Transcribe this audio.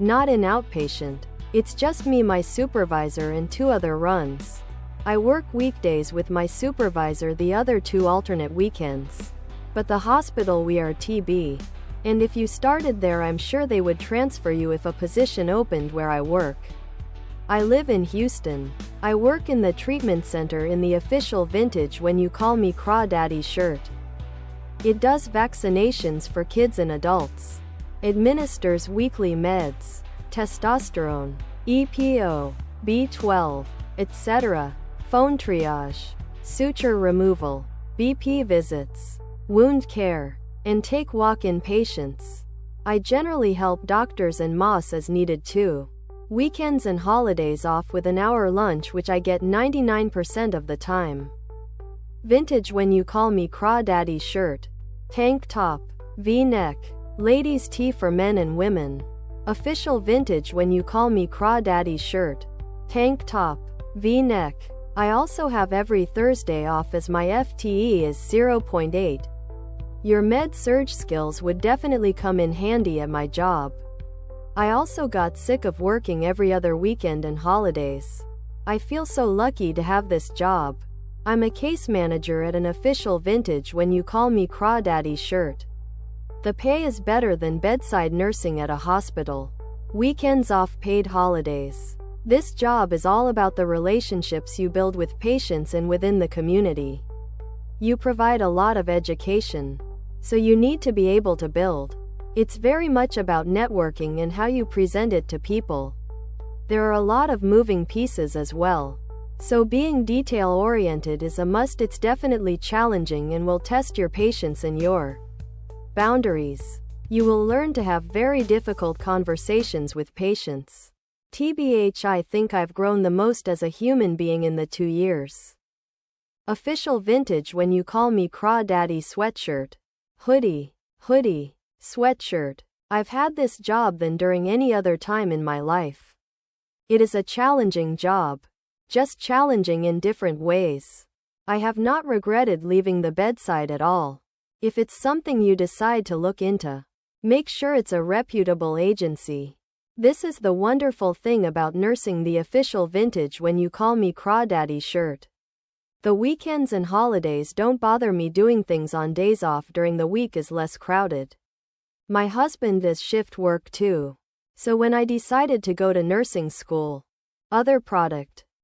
Not in outpatient. It's just me, my supervisor, and 2 other runs. I work weekdays with my supervisor, the other 2 alternate weekends. But the hospital, we are TB. And if you started there, I'm sure they would transfer you if a position opened where I work. I live in Houston. I work in the treatment center in the official Vintage When You Call Me Craw Daddy shirt. It does vaccinations for kids and adults. Administers weekly meds, testosterone, EPO, B12, etc., phone triage, suture removal, BP visits, wound care, and take walk-in patients. I generally help doctors and MOS as needed too. Weekends and holidays off with an hour lunch, which I get 99% of the time. Vintage When You Call Me Craw Daddy shirt, tank top, V-neck, ladies tee for men and women. Official Vintage When You Call Me Craw Daddy shirt, tank top, V-neck. I also have every Thursday off as my FTE is 0.8. Your med-surg skills would definitely come in handy at my job. I also got sick of working every other weekend and holidays. I feel so lucky to have this job. I'm a case manager at an official Vintage When You Call Me Craw Daddy shirt. The pay is better than bedside nursing at a hospital. Weekends off, paid holidays. This job is all about the relationships you build with patients and within the community. You provide a lot of education, so you need to be able to build. It's very much about networking and how you present it to people. There are a lot of moving pieces as well. So being detail-oriented is a must. It's definitely challenging and will test your patience and your boundaries. You will learn to have very difficult conversations with patients. TBH, I think I've grown the most as a human being in the 2 years. Official Vintage When You Call Me Craw Daddy sweatshirt, hoodie, sweatshirt. I've had this job than during any other time in my life. It is a challenging job. Just challenging in different ways. I have not regretted leaving the bedside at all. If it's something you decide to look into, make sure it's a reputable agency. This is the wonderful thing about nursing, the official Vintage When You Call Me Craw Daddy shirt. The weekends and holidays don't bother me. Doing things on days off during the week is less crowded. My husband does shift work too. So when I decided to go to nursing school, other product.